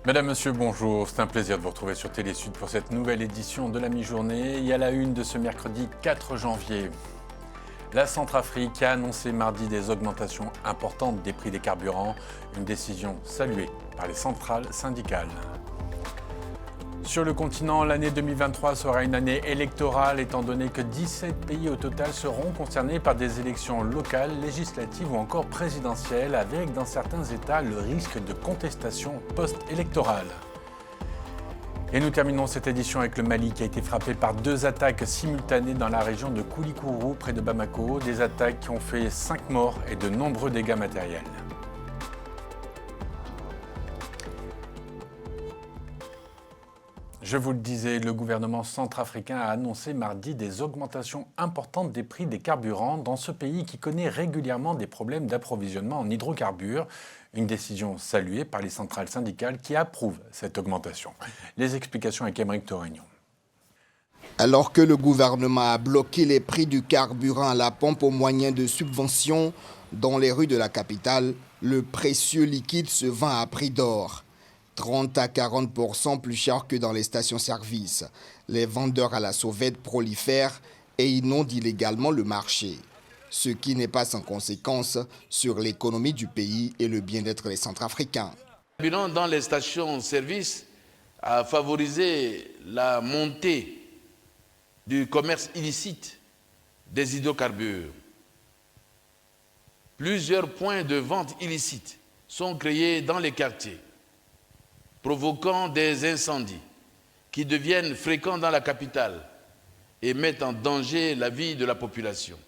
Mesdames, Messieurs, bonjour. C'est un plaisir de vous retrouver sur Télé Sud pour cette nouvelle édition de la mi-journée. Et à la une de ce mercredi 4 janvier, la Centrafrique a annoncé mardi des augmentations importantes des prix des carburants, une décision saluée par les centrales syndicales. Sur le continent, l'année 2023 sera une année électorale étant donné que 17 pays au total seront concernés par des élections locales, législatives ou encore présidentielles avec dans certains États le risque de contestation post-électorale. Et nous terminons cette édition avec le Mali qui a été frappé par 2 attaques simultanées dans la région de Koulikoro près de Bamako, des attaques qui ont fait 5 morts et de nombreux dégâts matériels. Je vous le disais, le gouvernement centrafricain a annoncé mardi des augmentations importantes des prix des carburants dans ce pays qui connaît régulièrement des problèmes d'approvisionnement en hydrocarbures. Une décision saluée par les centrales syndicales qui approuvent cette augmentation. Les explications avec Aymeric Torignon. Alors que le gouvernement a bloqué les prix du carburant à la pompe au moyen de subventions, dans les rues de la capitale, le précieux liquide se vend à prix d'or. 30 à 40% plus cher que dans les stations-service. Les vendeurs à la sauvette prolifèrent et inondent illégalement le marché. Ce qui n'est pas sans conséquence sur l'économie du pays et le bien-être des Centrafricains. Le bilan dans les stations-service a favorisé la montée du commerce illicite des hydrocarbures. Plusieurs points de vente illicites sont créés dans les quartiers, provoquant des incendies qui deviennent fréquents dans la capitale et mettent en danger la vie de la population.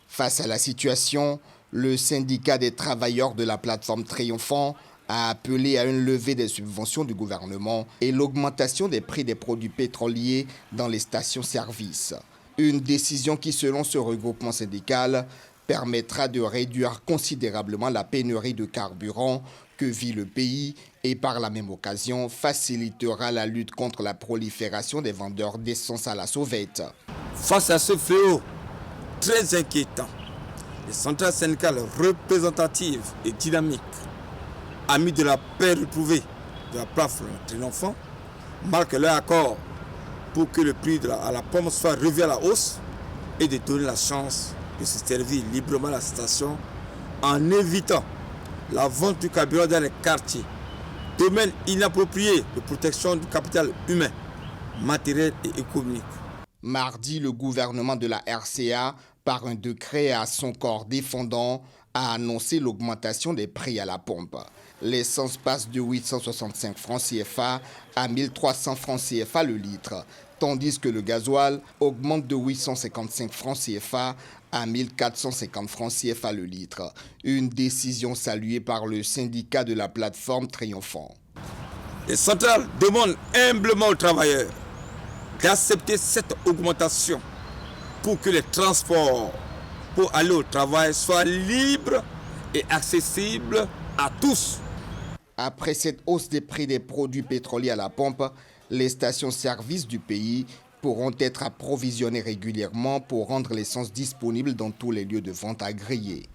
Face à la situation, le syndicat des travailleurs de la plateforme Triomphant a appelé à une levée des subventions du gouvernement et l'augmentation des prix des produits pétroliers dans les stations-service. Une décision qui, selon ce regroupement syndical, permettra de réduire considérablement la pénurie de carburant que vit le pays et par la même occasion facilitera la lutte contre la prolifération des vendeurs d'essence à la sauvette. Face à ce fléau très inquiétant, les centrales syndicales représentatives et dynamiques, amis de la paix retrouvée de la plateforme Triomphant, marquent leur accord pour que le prix à la pompe soit revu à la hausse et de donner la chance de se servir librement à la station en évitant la vente du carburant dans les quartiers, domaine inapproprié de protection du capital humain, matériel et économique. Mardi, le gouvernement de la RCA, par un décret à son corps défendant, a annoncé l'augmentation des prix à la pompe. L'essence passe de 865 francs CFA à 1300 francs CFA le litre, tandis que le gasoil augmente de 855 francs CFA à 1450 francs CFA le litre. Une décision saluée par le syndicat de la plateforme Triomphant. Les centrales demandent humblement aux travailleurs d'accepter cette augmentation pour que les transports pour aller au travail soient libres et accessibles à tous. Après cette hausse des prix des produits pétroliers à la pompe, les stations-service du pays pourront être approvisionnées régulièrement pour rendre l'essence disponible dans tous les lieux de vente agréés.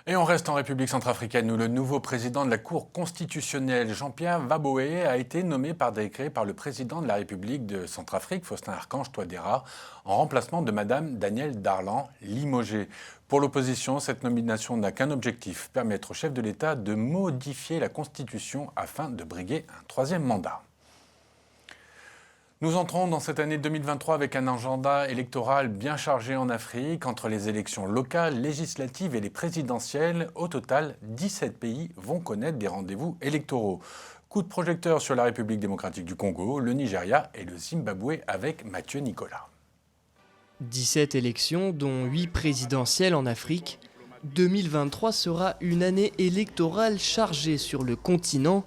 Et on reste en République centrafricaine où le nouveau président de la Cour constitutionnelle, Jean-Pierre Waboé, a été nommé par décret par le président de la République de Centrafrique, Faustin Archange Touadéra, en remplacement de Madame Danielle Darlan, limogée. Pour l'opposition, cette nomination n'a qu'un objectif, permettre au chef de l'État de modifier la Constitution afin de briguer un 3e mandat. Nous entrons dans cette année 2023 avec un agenda électoral bien chargé en Afrique. Entre les élections locales, législatives et les présidentielles, au total, 17 pays vont connaître des rendez-vous électoraux. Coup de projecteur sur la République démocratique du Congo, le Nigeria et le Zimbabwe avec Mathieu Nicolas. 17 élections, dont 8 présidentielles en Afrique. 2023 sera une année électorale chargée sur le continent.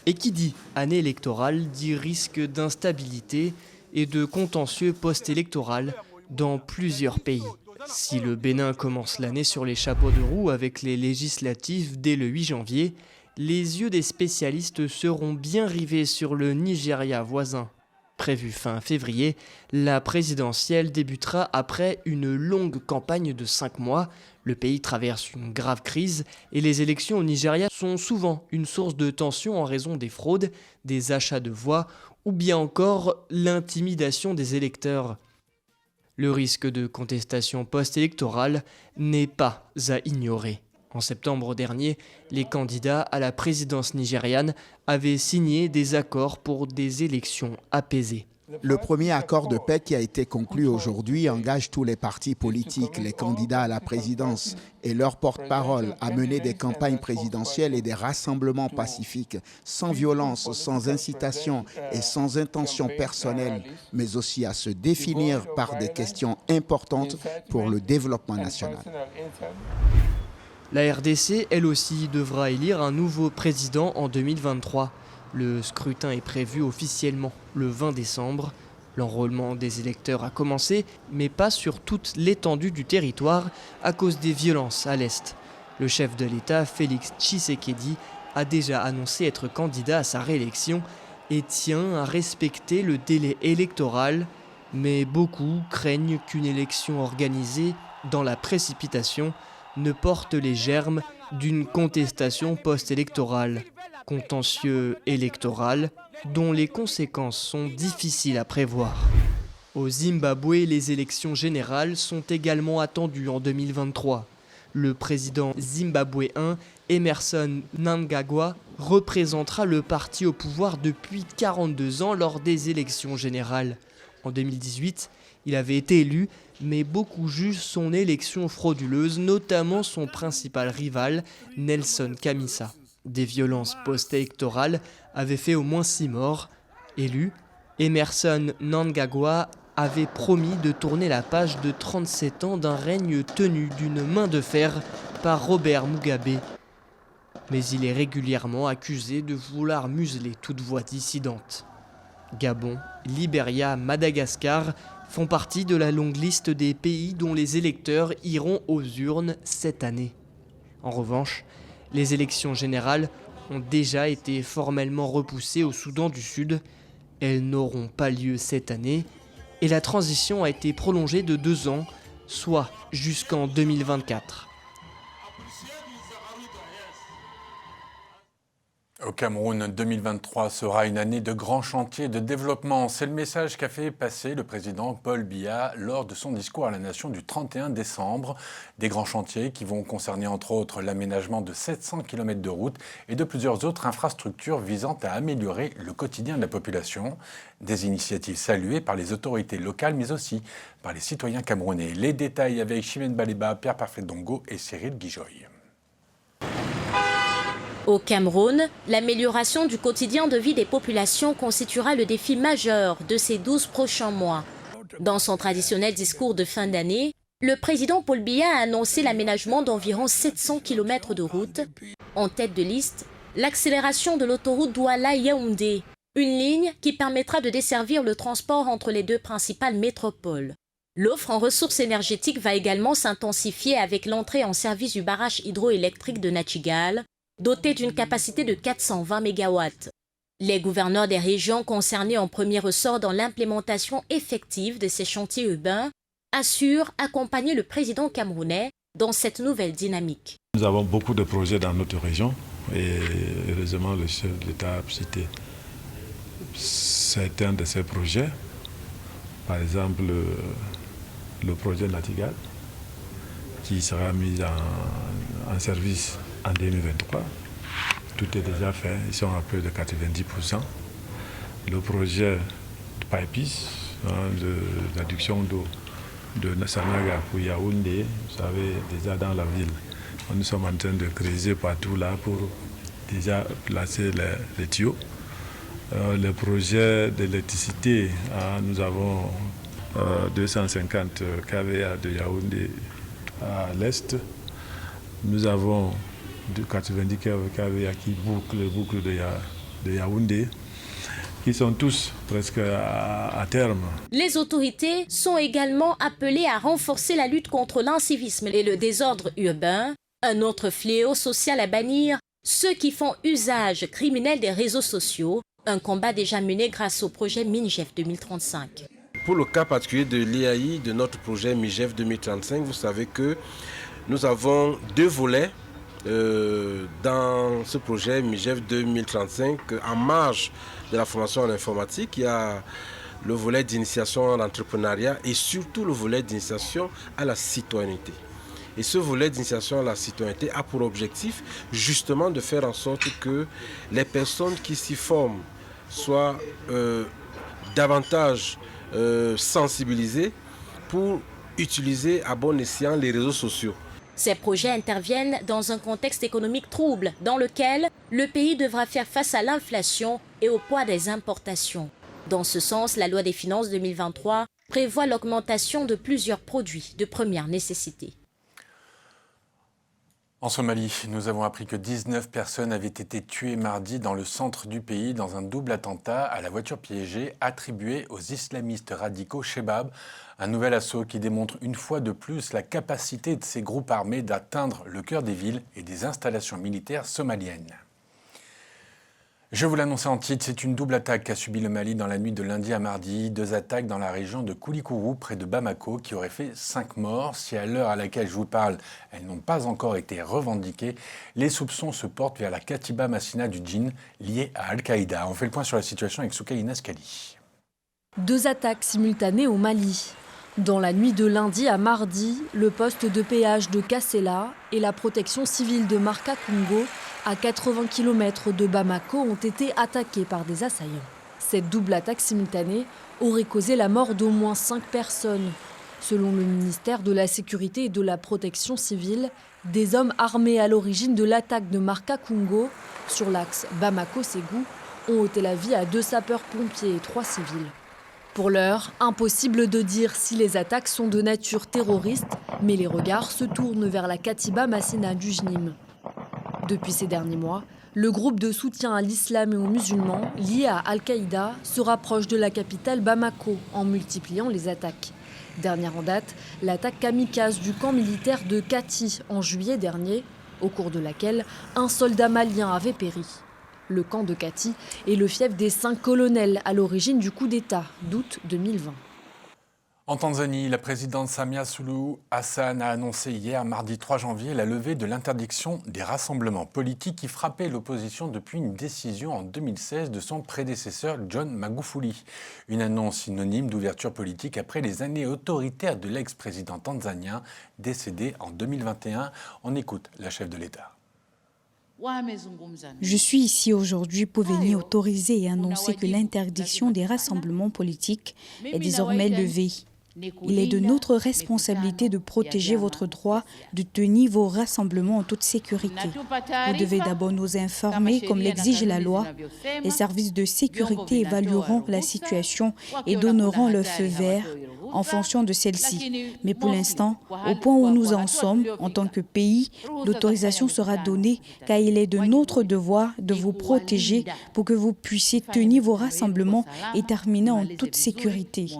Et qui dit année électorale dit risque d'instabilité et de contentieux post-électoral dans plusieurs pays. Si le Bénin commence l'année sur les chapeaux de roue avec les législatives dès le 8 janvier, les yeux des spécialistes seront bien rivés sur le Nigeria voisin. Prévu fin février, la présidentielle débutera après une longue campagne de 5 mois. Le pays traverse une grave crise et les élections au Nigeria sont souvent une source de tension en raison des fraudes, des achats de voix ou bien encore l'intimidation des électeurs. Le risque de contestation post-électorale n'est pas à ignorer. En septembre dernier, les candidats à la présidence nigériane avaient signé des accords pour des élections apaisées. Le premier accord de paix qui a été conclu aujourd'hui engage tous les partis politiques, les candidats à la présidence et leurs porte-parole à mener des campagnes présidentielles et des rassemblements pacifiques, sans violence, sans incitation et sans intention personnelle, mais aussi à se définir par des questions importantes pour le développement national. La RDC, elle aussi, devra élire un nouveau président en 2023. Le scrutin est prévu officiellement le 20 décembre. L'enrôlement des électeurs a commencé, mais pas sur toute l'étendue du territoire à cause des violences à l'Est. Le chef de l'État, Félix Tshisekedi, a déjà annoncé être candidat à sa réélection et tient à respecter le délai électoral. Mais beaucoup craignent qu'une élection organisée dans la précipitation ne porte les germes d'une contestation post-électorale. Contentieux électoral dont les conséquences sont difficiles à prévoir. Au Zimbabwe, les élections générales sont également attendues en 2023. Le président zimbabwéen Emmerson Mnangagwa représentera le parti au pouvoir depuis 42 ans lors des élections générales. En 2018, il avait été élu, mais beaucoup jugent son élection frauduleuse, notamment son principal rival, Nelson Chamisa. Des violences post-électorales avaient fait au moins 6 morts. Élu, Emmerson Mnangagwa avait promis de tourner la page de 37 ans d'un règne tenu d'une main de fer par Robert Mugabe. Mais il est régulièrement accusé de vouloir museler toute voix dissidente. Gabon, Libéria, Madagascar font partie de la longue liste des pays dont les électeurs iront aux urnes cette année. En revanche, les élections générales ont déjà été formellement repoussées au Soudan du Sud. Elles n'auront pas lieu cette année et la transition a été prolongée de 2 ans, soit jusqu'en 2024. Au Cameroun, 2023 sera une année de grands chantiers de développement. C'est le message qu'a fait passer le président Paul Biya lors de son discours à la nation du 31 décembre. Des grands chantiers qui vont concerner entre autres l'aménagement de 700 km de routes et de plusieurs autres infrastructures visant à améliorer le quotidien de la population. Des initiatives saluées par les autorités locales mais aussi par les citoyens camerounais. Les détails avec Chimène Baleba, Pierre Parfait Dongo et Cyril Guijoy. Au Cameroun, l'amélioration du quotidien de vie des populations constituera le défi majeur de ces 12 prochains mois. Dans son traditionnel discours de fin d'année, le président Paul Biya a annoncé l'aménagement d'environ 700 km de routes. En tête de liste, l'accélération de l'autoroute Douala-Yaoundé, une ligne qui permettra de desservir le transport entre les 2 principales métropoles. L'offre en ressources énergétiques va également s'intensifier avec l'entrée en service du barrage hydroélectrique de Nachigal, doté d'une capacité de 420 MW. Les gouverneurs des régions concernées en premier ressort dans l'implémentation effective de ces chantiers urbains assurent accompagner le président camerounais dans cette nouvelle dynamique. Nous avons beaucoup de projets dans notre région et heureusement le chef de l'État a cité certains de ces projets. Par exemple, le projet Natigal qui sera mis en service en 2023. Tout est déjà fait, ils sont à peu de 90%. Le projet Pipis, de l'adduction d'eau de Sanaga pour Yaoundé, vous savez, déjà dans la ville. Nous sommes en train de creuser partout là pour déjà placer les tuyaux. Le projet d'électricité, nous avons 250 kVA de Yaoundé à l'est. Nous avons 90 kVA qui bouclent de Yaoundé, qui sont tous presque à terme. Les autorités sont également appelées à renforcer la lutte contre l'incivisme et le désordre urbain, un autre fléau social à bannir, ceux qui font usage criminel des réseaux sociaux, un combat déjà mené grâce au projet MINJEF 2035. Pour le cas particulier de l'IAI, de notre projet MINJEF 2035, vous savez que Nous avons 2 volets dans ce projet MIGEF 2035. En marge de la formation en informatique, il y a le volet d'initiation à l'entrepreneuriat et surtout le volet d'initiation à la citoyenneté. Et ce volet d'initiation à la citoyenneté a pour objectif justement de faire en sorte que les personnes qui s'y forment soient davantage sensibilisées pour utiliser à bon escient les réseaux sociaux. Ces projets interviennent dans un contexte économique trouble dans lequel le pays devra faire face à l'inflation et au poids des importations. Dans ce sens, la loi des finances 2023 prévoit l'augmentation de plusieurs produits de première nécessité. En Somalie, nous avons appris que 19 personnes avaient été tuées mardi dans le centre du pays dans un double attentat à la voiture piégée attribué aux islamistes radicaux Shebab. Un nouvel assaut qui démontre une fois de plus la capacité de ces groupes armés d'atteindre le cœur des villes et des installations militaires somaliennes. Je vous l'annonçais en titre, c'est une double attaque qu'a subi le Mali dans la nuit de lundi à mardi. 2 attaques dans la région de Koulikoro, près de Bamako, qui auraient fait 5 morts. Si à l'heure à laquelle je vous parle, elles n'ont pas encore été revendiquées, les soupçons se portent vers la Katiba Massina du djinn, liée à Al-Qaïda. On fait le point sur la situation avec Soukaina Skali. 2 attaques simultanées au Mali. Dans la nuit de lundi à mardi, le poste de péage de Kassela et la protection civile de Marca Congo, à 80 km de Bamako, ont été attaqués par des assaillants. Cette double attaque simultanée aurait causé la mort d'au moins 5 personnes. Selon le ministère de la Sécurité et de la Protection civile, des hommes armés à l'origine de l'attaque de Marca Congo sur l'axe Bamako-Ségou ont ôté la vie à 2 sapeurs-pompiers et 3 civils. Pour l'heure, impossible de dire si les attaques sont de nature terroriste, mais les regards se tournent vers la Katiba Massina du JNIM. Depuis ces derniers mois, le groupe de soutien à l'islam et aux musulmans, lié à Al-Qaïda, se rapproche de la capitale Bamako en multipliant les attaques. Dernière en date, l'attaque kamikaze du camp militaire de Kati en juillet dernier, au cours de laquelle un soldat malien avait péri. Le camp de Kati est le fief des 5 colonels à l'origine du coup d'État d'août 2020. En Tanzanie, la présidente Samia Suluhu Hassan a annoncé hier, mardi 3 janvier, la levée de l'interdiction des rassemblements politiques qui frappait l'opposition depuis une décision en 2016 de son prédécesseur John Magufuli. Une annonce synonyme d'ouverture politique après les années autoritaires de l'ex-président tanzanien décédé en 2021. On écoute la chef de l'État. Je suis ici aujourd'hui pour venir autoriser et annoncer que l'interdiction des rassemblements politiques est désormais levée. Il est de notre responsabilité de protéger votre droit de tenir vos rassemblements en toute sécurité. Vous devez d'abord nous informer comme l'exige la loi. Les services de sécurité évalueront la situation et donneront le feu vert en fonction de celle-ci. Mais pour l'instant, au point où nous en sommes, en tant que pays, l'autorisation sera donnée car il est de notre devoir de vous protéger pour que vous puissiez tenir vos rassemblements et terminer en toute sécurité.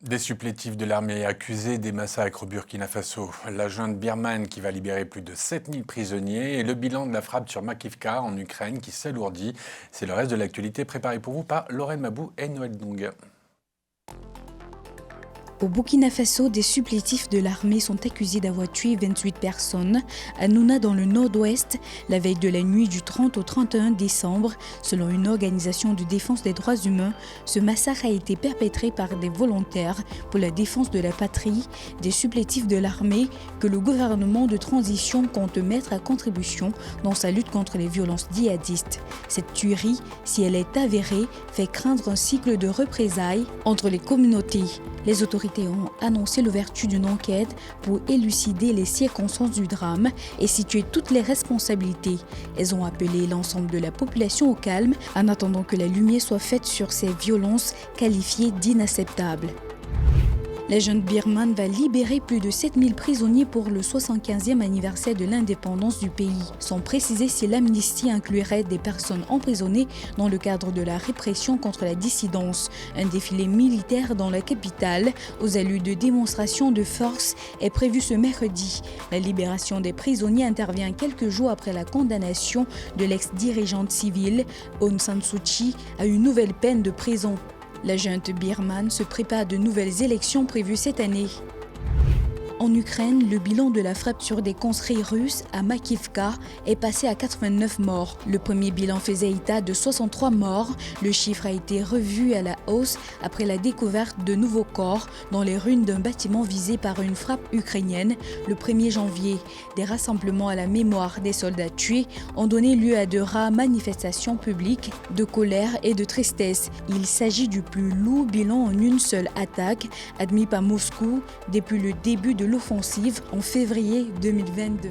Des supplétifs de l'armée accusés des massacres au Burkina Faso. La junte birmane qui va libérer plus de 7000 prisonniers et le bilan de la frappe sur Makivka en Ukraine qui s'alourdit. C'est le reste de l'actualité préparée pour vous par Lorraine Mabou et Noël Dong. Au Burkina Faso, des supplétifs de l'armée sont accusés d'avoir tué 28 personnes à Nouna dans le nord-ouest, la veille de la nuit du 30 au 31 décembre. Selon une organisation de défense des droits humains, ce massacre a été perpétré par des volontaires pour la défense de la patrie, des supplétifs de l'armée que le gouvernement de transition compte mettre à contribution dans sa lutte contre les violences djihadistes. Cette tuerie, si elle est avérée, fait craindre un cycle de représailles entre les communautés. Les autorités ont annoncé l'ouverture d'une enquête pour élucider les circonstances du drame et situer toutes les responsabilités. Elles ont appelé l'ensemble de la population au calme en attendant que la lumière soit faite sur ces violences qualifiées d'inacceptables. La junte birmane va libérer plus de 7000 prisonniers pour le 75e anniversaire de l'indépendance du pays, sans préciser si l'amnistie inclurait des personnes emprisonnées dans le cadre de la répression contre la dissidence. Un défilé militaire dans la capitale, aux allures de démonstration de force, est prévu ce mercredi. La libération des prisonniers intervient quelques jours après la condamnation de l'ex-dirigeante civile, Aung San Suu Kyi, à une nouvelle peine de prison. La junte birmane se prépare de nouvelles élections prévues cette année. En Ukraine, le bilan de la frappe sur des conscrits russes à Makivka est passé à 89 morts. Le premier bilan faisait état de 63 morts. Le chiffre a été revu à la hausse après la découverte de nouveaux corps dans les ruines d'un bâtiment visé par une frappe ukrainienne le 1er janvier. Des rassemblements à la mémoire des soldats tués ont donné lieu à de rares manifestations publiques de colère et de tristesse. Il s'agit du plus lourd bilan en une seule attaque admis par Moscou depuis le début de l'offensive en février 2022.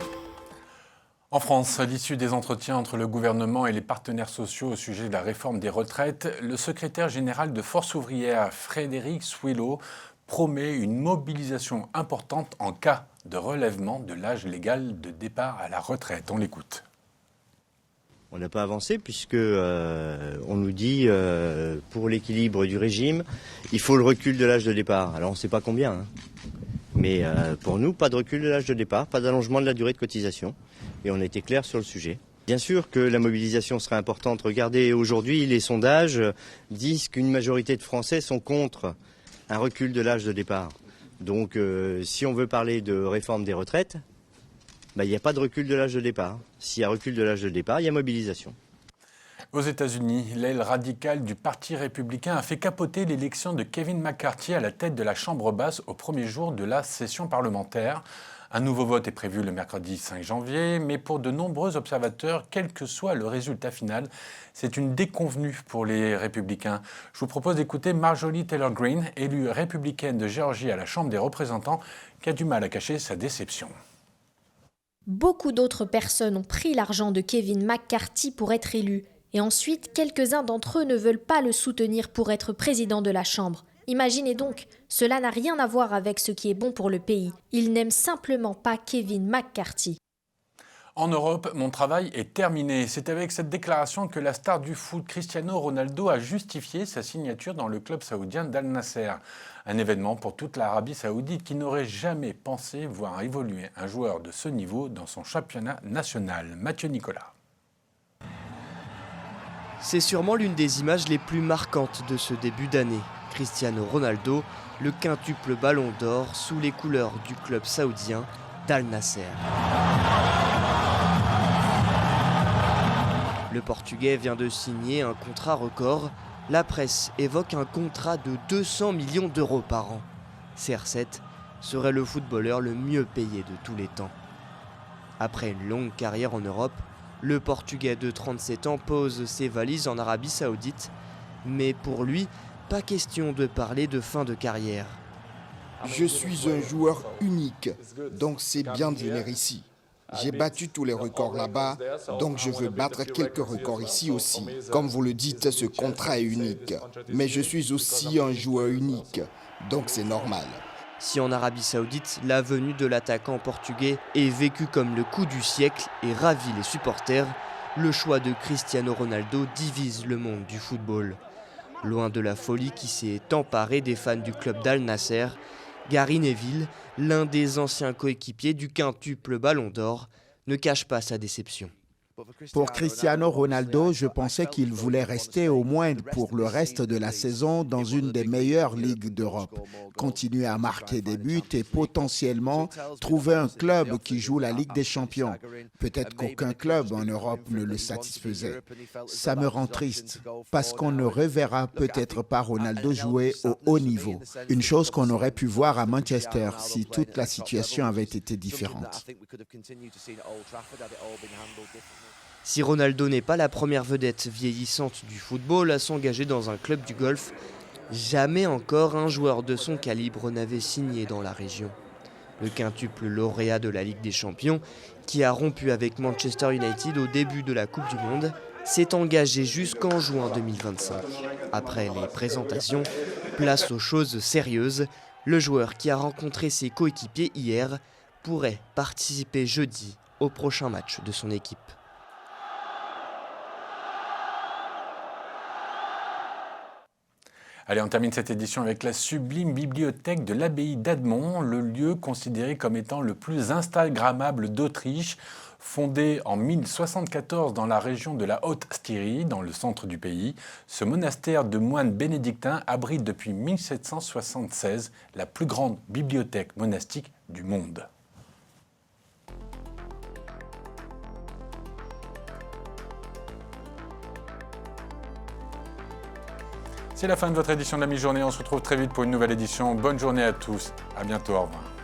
En France, à l'issue des entretiens entre le gouvernement et les partenaires sociaux au sujet de la réforme des retraites, le secrétaire général de Force ouvrière, Frédéric Souillot, promet une mobilisation importante en cas de relèvement de l'âge légal de départ à la retraite. On l'écoute. On n'a pas avancé puisque on nous dit pour l'équilibre du régime, il faut le recul de l'âge de départ. Alors on ne sait pas combien, hein. Mais pour nous, pas de recul de l'âge de départ, pas d'allongement de la durée de cotisation. Et on a été clair sur le sujet. Bien sûr que la mobilisation sera importante. Regardez, aujourd'hui, les sondages disent qu'une majorité de Français sont contre un recul de l'âge de départ. Donc si on veut parler de réforme des retraites, il n'y a pas de recul de l'âge de départ. S'il y a recul de l'âge de départ, il y a mobilisation. Aux États-Unis, l'aile radicale du Parti républicain a fait capoter l'élection de Kevin McCarthy à la tête de la Chambre basse au premier jour de la session parlementaire. Un nouveau vote est prévu le mercredi 5 janvier, mais pour de nombreux observateurs, quel que soit le résultat final, c'est une déconvenue pour les républicains. Je vous propose d'écouter Marjorie Taylor Greene, élue républicaine de Géorgie à la Chambre des représentants, qui a du mal à cacher sa déception. Beaucoup d'autres personnes ont pris l'argent de Kevin McCarthy pour être élu. Et ensuite, quelques-uns d'entre eux ne veulent pas le soutenir pour être président de la Chambre. Imaginez donc, cela n'a rien à voir avec ce qui est bon pour le pays. Ils n'aiment simplement pas Kevin McCarthy. En Europe, mon travail est terminé. C'est avec cette déclaration que la star du foot Cristiano Ronaldo a justifié sa signature dans le club saoudien d'Al Nasser. Un événement pour toute l'Arabie saoudite qui n'aurait jamais pensé voir évoluer un joueur de ce niveau dans son championnat national. Mathieu Nicolas. C'est sûrement l'une des images les plus marquantes de ce début d'année. Cristiano Ronaldo, le quintuple ballon d'or sous les couleurs du club saoudien d'Al Nasser. Le Portugais vient de signer un contrat record. La presse évoque un contrat de 200 millions d'euros par an. CR7 serait le footballeur le mieux payé de tous les temps. Après une longue carrière en Europe, le Portugais de 37 ans pose ses valises en Arabie Saoudite. Mais pour lui, pas question de parler de fin de carrière. Je suis un joueur unique, donc c'est bien de venir ici. J'ai battu tous les records là-bas, donc je veux battre quelques records ici aussi. Comme vous le dites, ce contrat est unique. Mais je suis aussi un joueur unique, donc c'est normal. Si en Arabie Saoudite, la venue de l'attaquant portugais est vécue comme le coup du siècle et ravit les supporters, le choix de Cristiano Ronaldo divise le monde du football. Loin de la folie qui s'est emparée des fans du club d'Al Nasser, Gary Neville, l'un des anciens coéquipiers du quintuple Ballon d'Or, ne cache pas sa déception. Pour Cristiano Ronaldo, je pensais qu'il voulait rester au moins pour le reste de la saison dans une des meilleures ligues d'Europe, continuer à marquer des buts et potentiellement trouver un club qui joue la Ligue des Champions. Peut-être qu'aucun club en Europe ne le satisfaisait. Ça me rend triste parce qu'on ne reverra peut-être pas Ronaldo jouer au haut niveau. Une chose qu'on aurait pu voir à Manchester si toute la situation avait été différente. Si Ronaldo n'est pas la première vedette vieillissante du football à s'engager dans un club du golf, jamais encore un joueur de son calibre n'avait signé dans la région. Le quintuple lauréat de la Ligue des Champions, qui a rompu avec Manchester United au début de la Coupe du Monde, s'est engagé jusqu'en juin 2025. Après les présentations, place aux choses sérieuses. Le joueur qui a rencontré ses coéquipiers hier pourrait participer jeudi au prochain match de son équipe. Allez, on termine cette édition avec la sublime bibliothèque de l'abbaye d'Admont, le lieu considéré comme étant le plus instagrammable d'Autriche. Fondé en 1074 dans la région de la Haute-Styrie, dans le centre du pays, ce monastère de moines bénédictins abrite depuis 1776 la plus grande bibliothèque monastique du monde. C'est la fin de votre édition de la mi-journée. On se retrouve très vite pour une nouvelle édition. Bonne journée à tous. À bientôt. Au revoir.